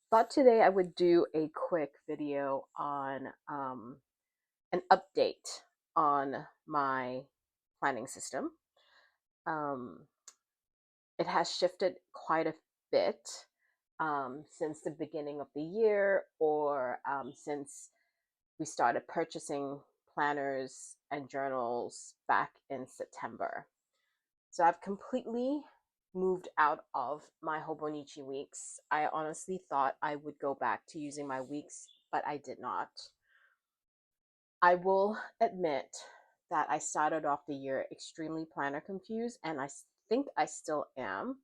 Thought today I would do a quick video on an update on my planning system. Um, it has shifted quite a bit since the beginning of the year, or since we started purchasing planners and journals back in September. So I've completely moved out of my Hobonichi weeks. I honestly thought I would go back to using my weeks, but I did not. I will admit that I started off the year extremely planner confused, and I think I still am,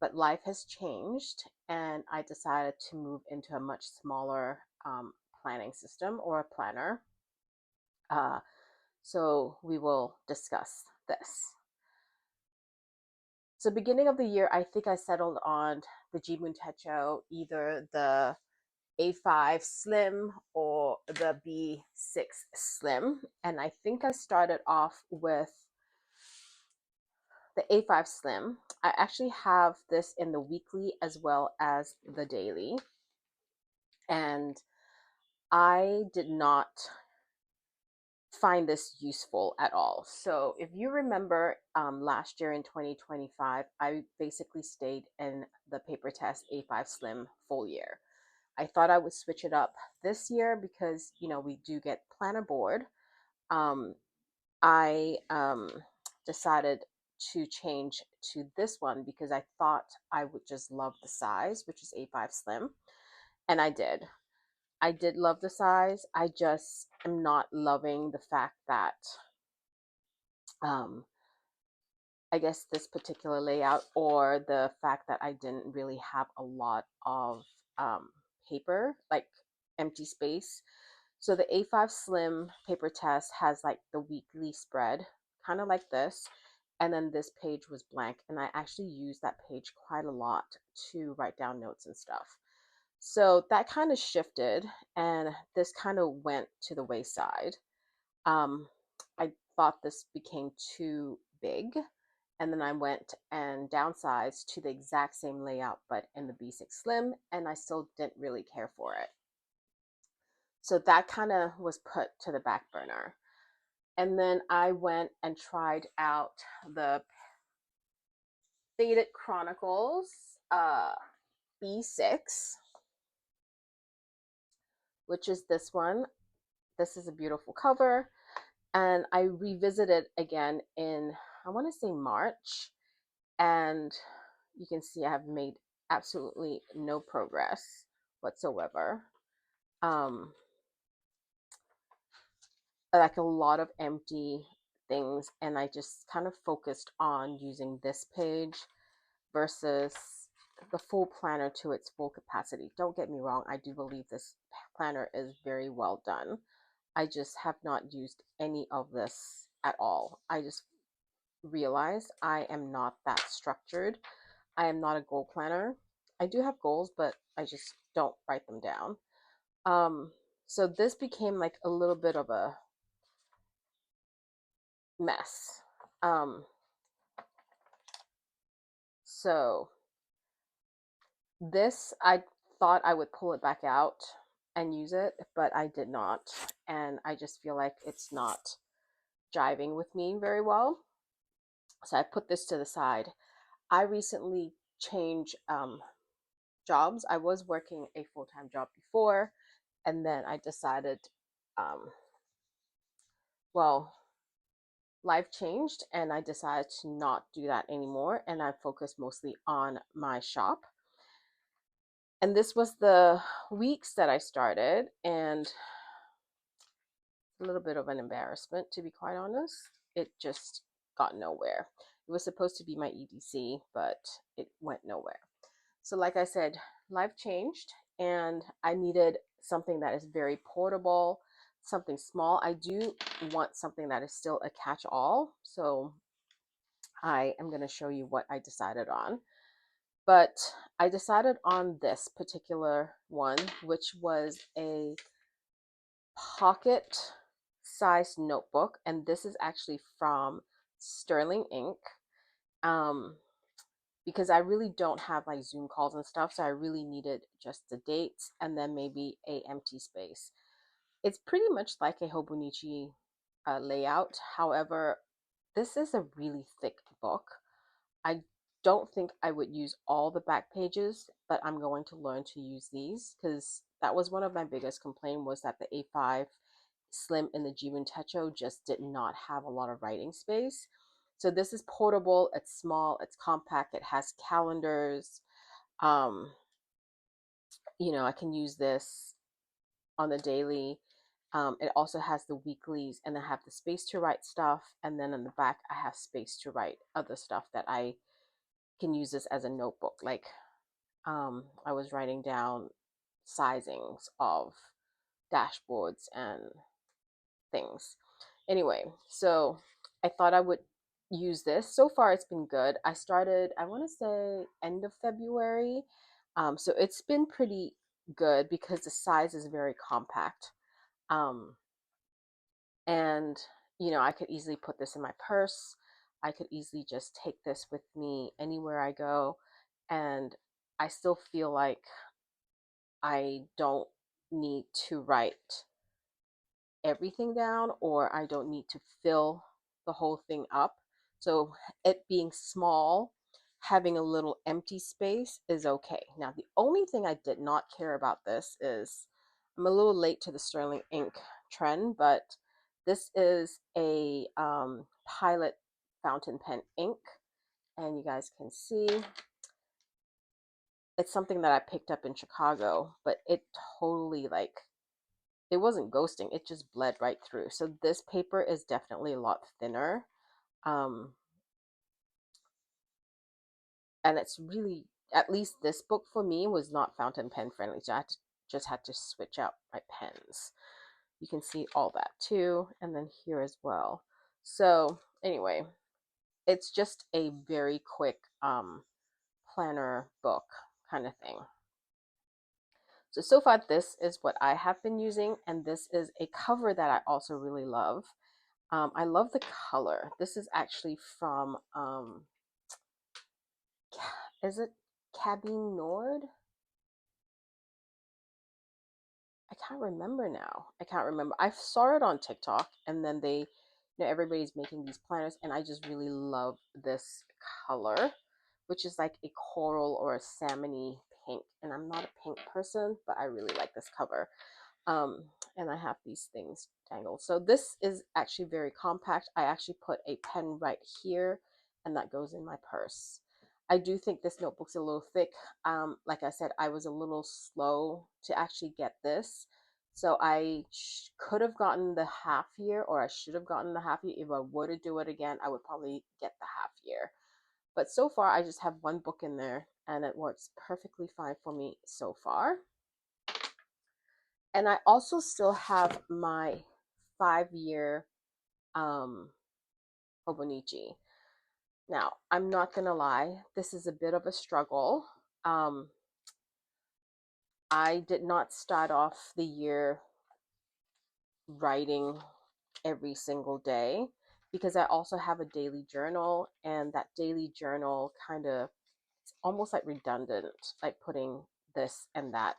but life has changed, and I decided to move into a much smaller planning system or a planner. Uh, so we will discuss this. So beginning of the year, I think I settled on the Jibun Techo, either the A5 Slim or the B6 Slim. And I think I started off with the A5 Slim. I actually have this in the weekly as well as the daily. And I did not find this useful at all. So if you remember last year in 2025, I basically stayed in the paper test A5 Slim full year. I thought I would switch it up this year because, we do get planner board. Um, I decided to change to this one because I thought I would just love the size, which is A5 Slim. And I did. I did love the size. I just am not loving the fact that um, I guess this particular layout, or the fact that I didn't really have a lot of paper, like empty space. So the A5 Slim paper test has like the weekly spread, kind of like this. And then this page was blank. And I actually used that page quite a lot to write down notes and stuff. So that kind of shifted, and this kind of went to the wayside. Um, I thought this became too big, and then I went and downsized to the exact same layout but in the B6 Slim, and I still didn't really care for it. So that kind of was put to the back burner. And then I went and tried out the Faded Chronicles B6, which is this one. This is a beautiful cover. And I revisited again in, I want to say March, and you can see I have made absolutely no progress whatsoever. Um, like a lot of empty things, and I just kind of focused on using this page versus the full planner to its full capacity. Don't get me wrong, I do believe this planner is very well done. I just have not used any of this at all. I just realized I am not that structured. I am not a goal planner. I do have goals, but I just don't write them down. Um, so this became like a little bit of a mess. Um, so this, I thought I would pull it back out and use it, but I did not. And I just feel like it's not jiving with me very well. So I put this to the side. I recently changed jobs. I was working a full time job before, and then I decided, um, well, life changed, and I decided to not do that anymore. And I focused mostly on my shop. And this was the weeks that I started, and a little bit of an embarrassment, to be quite honest. It just got nowhere. It was supposed to be my EDC, but it went nowhere. So, like I said, life changed, and I needed something that is very portable, something small. I do want something that is still a catch all. So, I am going to show you what I decided on. But I decided on this particular one, which was a pocket sized notebook. And this is actually from Sterling Ink. Um, because I really don't have like Zoom calls and stuff. So I really needed just the dates and then maybe a empty space. It's pretty much like a Hobonichi layout. However, this is a really thick book. I don't think I would use all the back pages, but I'm going to learn to use these because that was one of my biggest complaint was that the A5 Slim and the Jibun Techo just did not have a lot of writing space. So this is portable, it's small, it's compact, it has calendars. Um, I can use this on the daily. It also has the weeklies, and I have the space to write stuff. And then in the back, I have space to write other stuff that I can use this as a notebook. Like I was writing down sizings of dashboards and things. Anyway, so I thought I would use this. So far, it's been good. I started, I want to say, end of February. So it's been pretty good because the size is very compact. Um, and, I could easily put this in my purse. I could easily just take this with me anywhere I go. And I still feel like I don't need to write everything down or I don't need to fill the whole thing up. So it being small, having a little empty space is okay. Now, the only thing I did not care about this is I'm a little late to the sterling ink trend, but this is a Pilot fountain pen ink, and you guys can see it's something that I picked up in Chicago, but it totally like it wasn't ghosting, it just bled right through. So this paper is definitely a lot thinner. Um, and it's really, at least this book for me was not fountain pen friendly. So just had to switch out my pens. You can see all that too. And then here as well. So anyway, it's just a very quick planner book kind of thing. So far, this is what I have been using, and this is a cover that I also really love. I love the color. This is actually from, is it Cabine Nord? I can't remember now. I can't remember. I saw it on TikTok, and then everybody's making these planners, and I just really love this color, which is like a coral or a salmony pink. And I'm not a pink person, but I really like this cover. um, and I have these things dangled. So this is actually very compact. I actually put a pen right here, and that goes in my purse. I do think this notebook's a little thick. Like I said, I was a little slow to actually get this. So I could have gotten the half year, or I should have gotten the half year. If I were to do it again, I would probably get the half year. But so far, I just have one book in there, and it works perfectly fine for me so far. And I also still have my 5 year um, Hobonichi. Now, I'm not gonna lie, this is a bit of a struggle. Um, I did not start off the year writing every single day because I also have a daily journal, and that daily journal kind of it's almost like redundant, like putting this and that.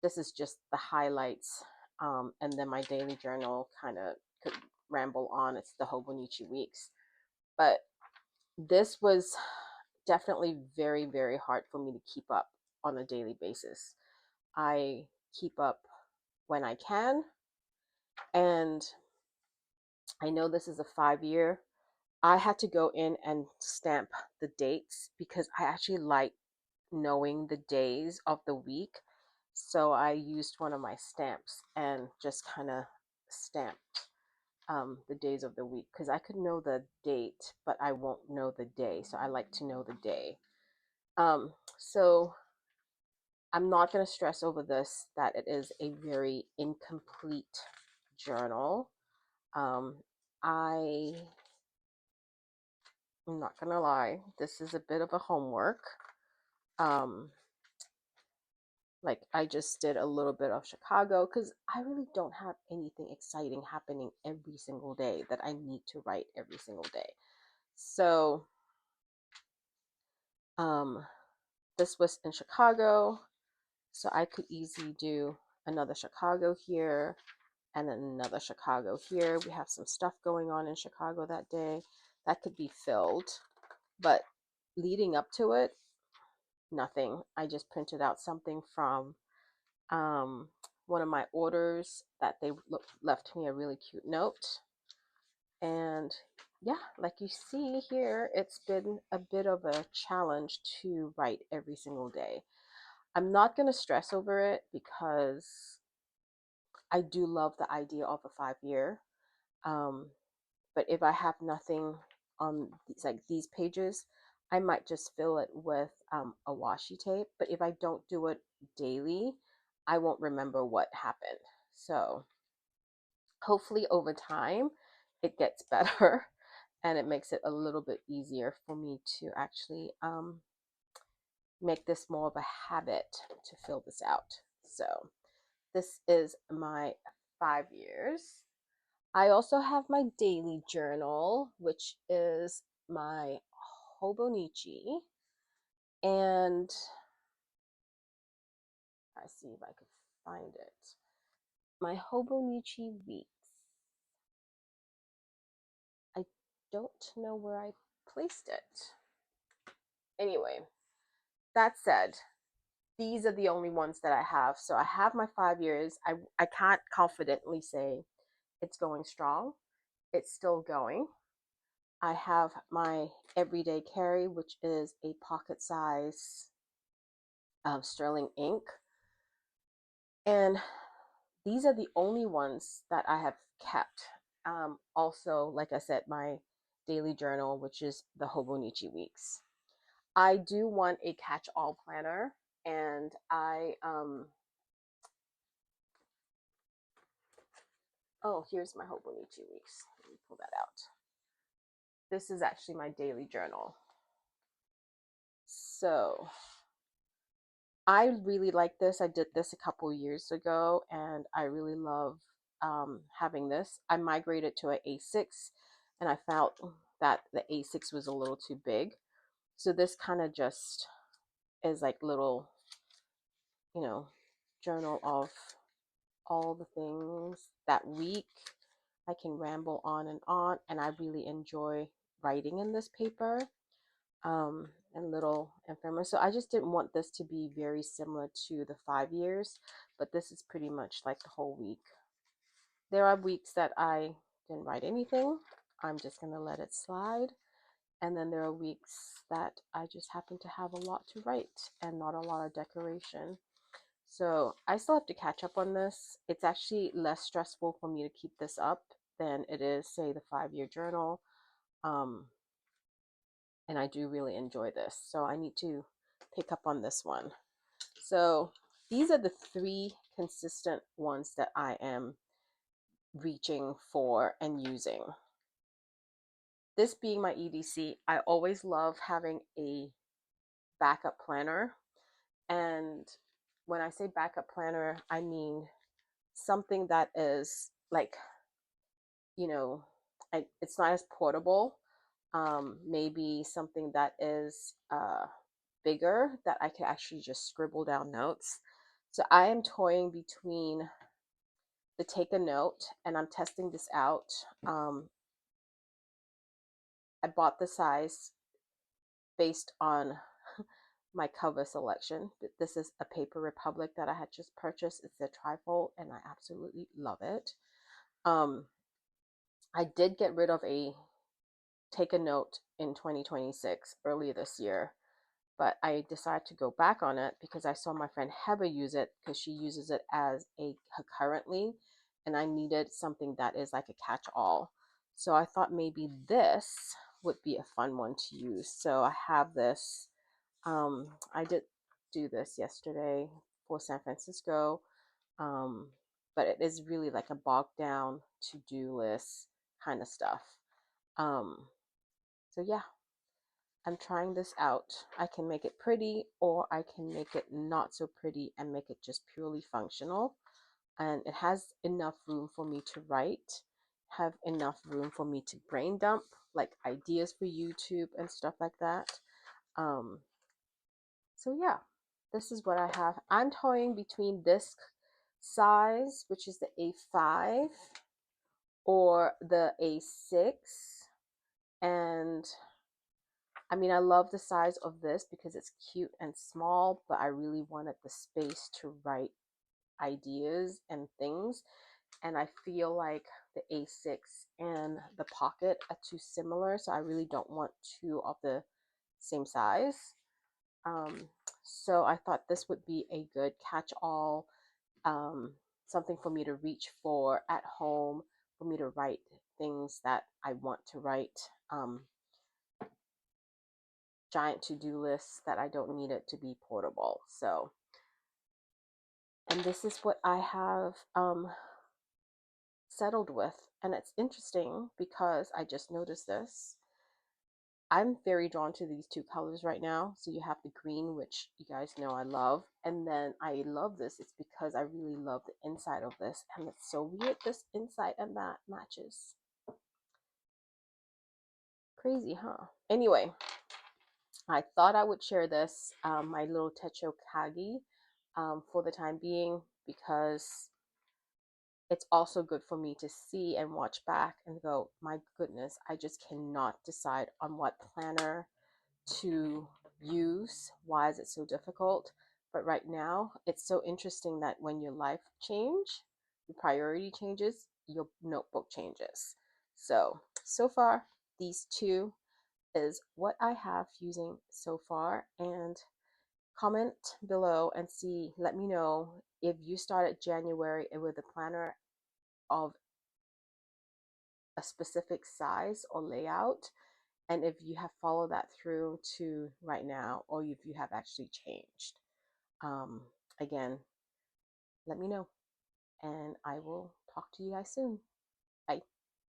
This is just the highlights, and then my daily journal kind of could ramble on. It's the Hobonichi weeks, but this was definitely very, very hard for me to keep up on a daily basis. I keep up when I can, and I know this is a 5 year. I had to go in and stamp the dates because I actually like knowing the days of the week. So I used one of my stamps and just kind of stamped the days of the week because I could know the date, but I won't know the day. So I like to know the day. So I'm not going to stress over this that it is a very incomplete journal. Um, I am not going to lie, this is a bit of a homework. Um, like I just did a little bit of Chicago because I really don't have anything exciting happening every single day that I need to write every single day. So Um, this was in Chicago, so I could easily do another Chicago here and then another Chicago here. We have some stuff going on in Chicago that day that could be filled, but leading up to it, nothing. I just printed out something from um, one of my orders that they left me a really cute note. And yeah, like you see here, it's been a bit of a challenge to write every single day. I'm not going to stress over it because I do love the idea of a 5 year. Um, but if I have nothing on these pages, I might just fill it with a washi tape. But if I don't do it daily, I won't remember what happened. So hopefully over time, it gets better and it makes it a little bit easier for me to actually make this more of a habit to fill this out. So this is my 5 years. I also have my daily journal, which is my Hobonichi. And I see if I could find it. My Hobonichi weeks. I don't know where I placed it. Anyway, that said, these are the only ones that I have. So I have my 5 years. I can't confidently say it's going strong. It's still going. I have my everyday carry, which is a pocket size sterling ink. And these are the only ones that I have kept. Also, like I said, my daily journal, which is the Hobonichi Weeks. I do want a catch-all planner, and oh, here's my Hobonichi Weeks. Let me pull that out. This is actually my daily journal. So I really like this. I did this a couple years ago, and I really love having this. I migrated to an A6, and I felt that the A6 was a little too big. So this kind of just is like little, you know, journal of all the things that week. I can ramble on, and I really enjoy writing in this paper. And little ephemeral. So I just didn't want this to be very similar to the 5 years, but this is pretty much like the whole week. There are weeks that I didn't write anything. I'm just going to let it slide. And then there are weeks that I just happen to have a lot to write and not a lot of decoration. So I still have to catch up on this. It's actually less stressful for me to keep this up than it is, say, the 5 year journal. Um, and I do really enjoy this. So I need to pick up on this one. So these are the three consistent ones that I am reaching for and using. This being my EDC, I always love having a backup planner. And when I say backup planner, I mean something that is like, you know, it's not as portable. Maybe something that is bigger that I could actually just scribble down notes. So I am toying between the take a note, and I'm testing this out. I bought the size based on my cover selection. This is a Paper Republic that I had just purchased. It's a Trifold, and I absolutely love it. Um, I did get rid of a take a note in 2026 earlier this year, but I decided to go back on it because I saw my friend Heather use it because she uses it as a currently, and I needed something that is like a catch-all. So I thought maybe this would be a fun one to use. So I have this. I did do this yesterday for San Francisco, um, but it is really like a bogged down to-do list kind of stuff. Um, so yeah, I'm trying this out. I can make it pretty or I can make it not so pretty and make it just purely functional. And it has enough room for me to write, have enough room for me to brain dump like ideas for YouTube and stuff like that. Um, So yeah, this is what I have. I'm toying between this size, which is the A5, or the A6. And I mean, I love the size of this because it's cute and small, but I really wanted the space to write ideas and things. And I feel like the A6 and the pocket are too similar, so I really don't want two of the same size. Um, so I thought this would be a good catch-all, um, something for me to reach for at home, for me to write things that I want to write, giant to-do lists that I don't need it to be portable. So, and this is what I have settled with. And it's interesting because I just noticed this. I'm very drawn to these two colors right now. So you have the green, which you guys know I love. And then I love this. It's because I really love the inside of this. And it's so weird, this inside and that matches. Crazy, huh? Anyway, I thought I would share this, my little Techo Kagi, for the time being, because it's also good for me to see and watch back and go, my goodness, I just cannot decide on what planner to use. Why is it so difficult? But right now, it's so interesting that when your life change, your priority changes, your notebook changes. So far, these two is what I have using so far. And comment below and see, let me know if you started January with a planner of a specific size or layout, and if you have followed that through to right now, or if you have actually changed. Um, Again, let me know, and I will talk to you guys soon. Bye.